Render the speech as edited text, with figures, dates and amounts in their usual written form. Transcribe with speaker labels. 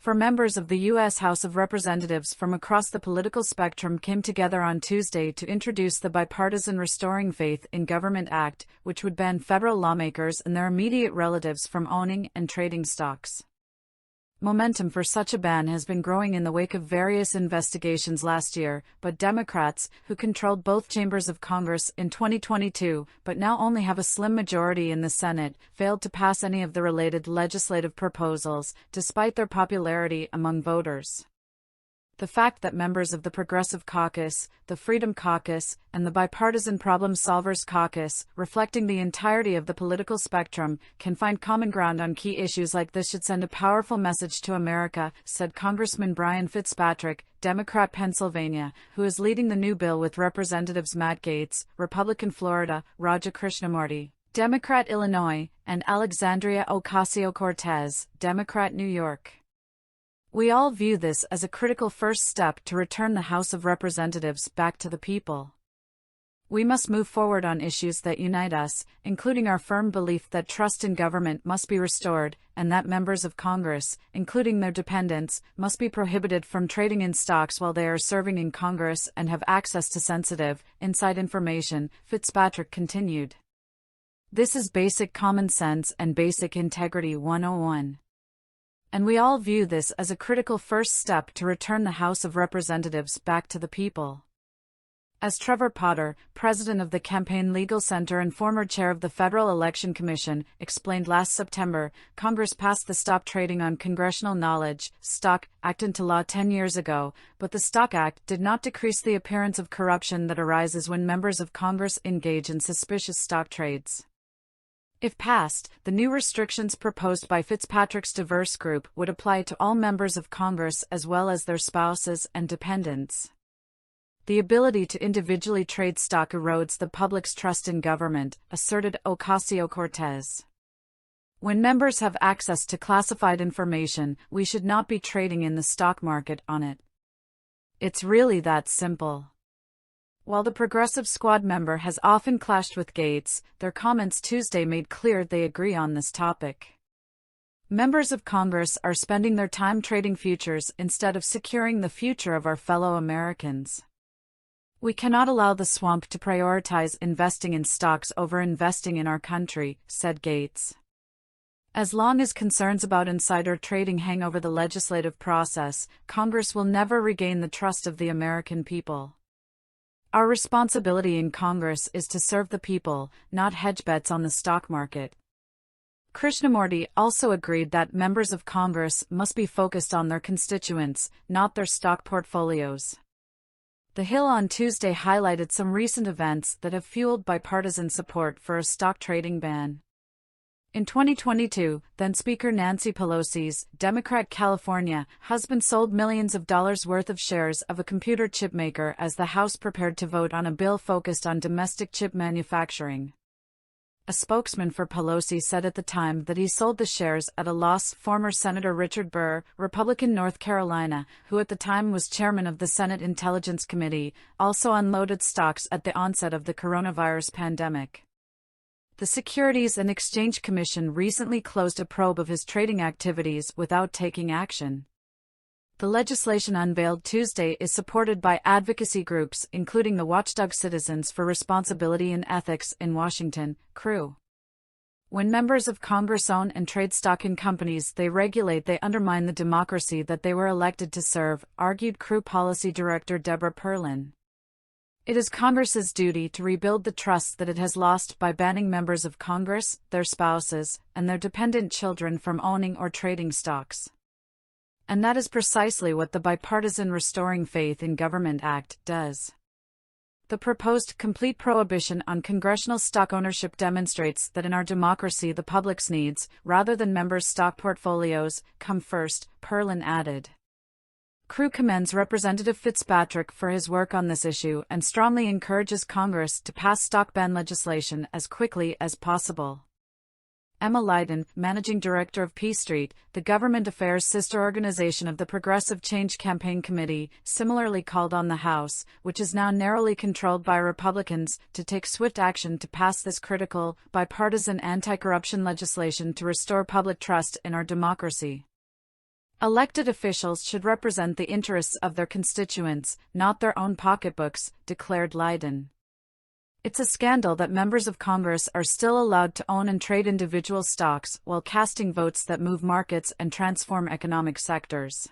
Speaker 1: For members of the U.S. House of Representatives from across the political spectrum came together on Tuesday to introduce the Bipartisan Restoring Faith in Government Act, which would ban federal lawmakers and their immediate relatives from owning and trading stocks. Momentum for such a ban has been growing in the wake of various investigations last year, but Democrats, who controlled both chambers of Congress in 2022 but now only have a slim majority in the Senate, failed to pass any of the related legislative proposals, despite their popularity among voters. The fact that members of the Progressive Caucus, the Freedom Caucus, and the Bipartisan Problem Solvers Caucus, reflecting the entirety of the political spectrum, can find common ground on key issues like this should send a powerful message to America, said Congressman Brian Fitzpatrick, Democrat Pennsylvania, who is leading the new bill with Representatives Matt Gaetz, Republican Florida, Raja Krishnamurti, Democrat Illinois, and Alexandria Ocasio-Cortez, Democrat New York. We all view this as a critical first step to return the House of Representatives back to the people. We must move forward on issues that unite us, including our firm belief that trust in government must be restored, and that members of Congress, including their dependents, must be prohibited from trading in stocks while they are serving in Congress and have access to sensitive, inside information, Fitzpatrick continued. This is basic common sense and basic integrity 101. And we all view this as a critical first step to return the House of Representatives back to the people. As Trevor Potter, president of the Campaign Legal Center and former chair of the Federal Election Commission, explained last September, Congress passed the Stop Trading on Congressional Knowledge (STOCK) Act into law 10 years ago, but the STOCK Act did not decrease the appearance of corruption that arises when members of Congress engage in suspicious stock trades. If passed, the new restrictions proposed by Fitzpatrick's diverse group would apply to all members of Congress as well as their spouses and dependents. The ability to individually trade stock erodes the public's trust in government, asserted Ocasio-Cortez. When members have access to classified information, we should not be trading in the stock market on it. It's really that simple. While the Progressive Squad member has often clashed with Gaetz, their comments Tuesday made clear they agree on this topic. Members of Congress are spending their time trading futures instead of securing the future of our fellow Americans. We cannot allow the swamp to prioritize investing in stocks over investing in our country, said Gaetz. As long as concerns about insider trading hang over the legislative process, Congress will never regain the trust of the American people. Our responsibility in Congress is to serve the people, not hedge bets on the stock market. Krishnamurti also agreed that members of Congress must be focused on their constituents, not their stock portfolios. The Hill on Tuesday highlighted some recent events that have fueled bipartisan support for a stock trading ban. In 2022, then-Speaker Nancy Pelosi's Democrat California husband sold millions of dollars worth of shares of a computer chip maker as the House prepared to vote on a bill focused on domestic chip manufacturing. A spokesman for Pelosi said at the time that he sold the shares at a loss. Former Senator Richard Burr, Republican North Carolina, who at the time was chairman of the Senate Intelligence Committee, also unloaded stocks at the onset of the coronavirus pandemic. The Securities and Exchange Commission recently closed a probe of his trading activities without taking action. The legislation unveiled Tuesday is supported by advocacy groups including the watchdog Citizens for Responsibility and Ethics in Washington, CREW. When members of Congress own and trade stock in companies they regulate, they undermine the democracy that they were elected to serve, argued CREW Policy Director Deborah Perlin. It is Congress's duty to rebuild the trust that it has lost by banning members of Congress, their spouses, and their dependent children from owning or trading stocks. And that is precisely what the Bipartisan Restoring Faith in Government Act does. The proposed complete prohibition on congressional stock ownership demonstrates that in our democracy the public's needs, rather than members' stock portfolios, come first, Perlin added. CREW commends Representative Fitzpatrick for his work on this issue and strongly encourages Congress to pass stock ban legislation as quickly as possible. Emma Lydon, managing director of P Street, the government affairs sister organization of the Progressive Change Campaign Committee, similarly called on the House, which is now narrowly controlled by Republicans, to take swift action to pass this critical, bipartisan anti-corruption legislation to restore public trust in our democracy. Elected officials should represent the interests of their constituents, not their own pocketbooks, declared Lydon. It's a scandal that members of Congress are still allowed to own and trade individual stocks while casting votes that move markets and transform economic sectors.